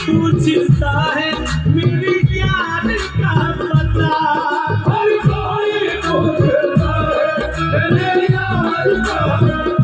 पूछता है मेरी जान का पता, हर कोई पूछता है मेरी जान का पता।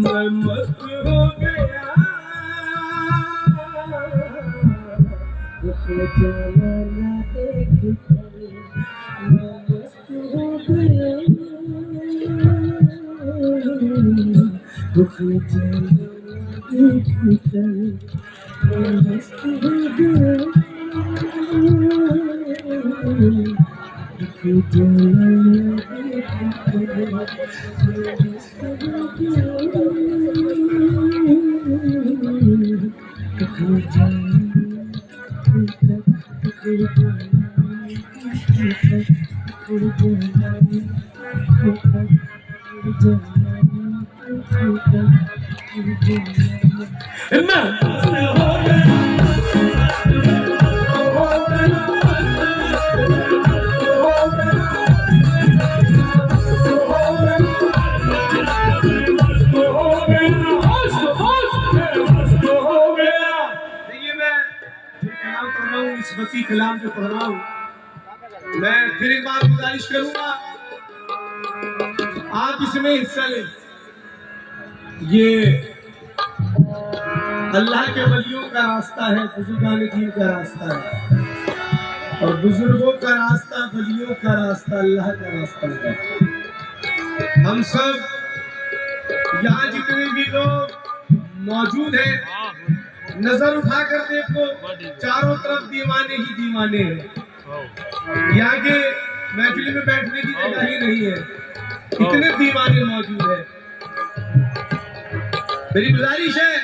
मैं मस्त हो गया उसको जाना ना देख मैं मस्त हो गया उसको जाना ना देख मैं मस्त हो गया उसको जाना ना देख मैं मस्त हो इस वसी कलाम को पढ़ रहा हूँ। मैं फिर एक बार गुजारिश करूंगा आप इसमें हिस्सा लें। ये अल्लाह के वलियों का रास्ता है, बुजुर्गान दीन का रास्ता है, और बुजुर्गों का रास्ता, वलियों का रास्ता, अल्लाह का रास्ता है। हम सब यहाँ जितने भी लोग मौजूद हैं, नजर उठाकर देखो, चारों तरफ दीवाने ही दीवाने हैं। यहाँ के महफिल में बैठने की जगह ही नहीं है, इतने दीवाने मौजूद हैं। मेरी गुजारिश है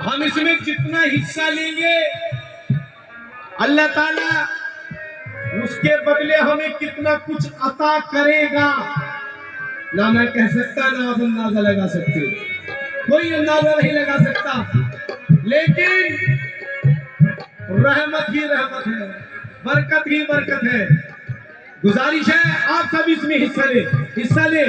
हम इसमें जितना हिस्सा लेंगे अल्लाह ताला उसके बदले हमें कितना कुछ अता करेगा, ना मैं कह सकता ना आप अंदाजा लगा सकते, कोई अंदाजा नहीं लगा सकता। लेकिन रहमत ही रहमत है, बरकत ही बरकत है। गुजारिश है आप सब इसमें हिस्सा ले।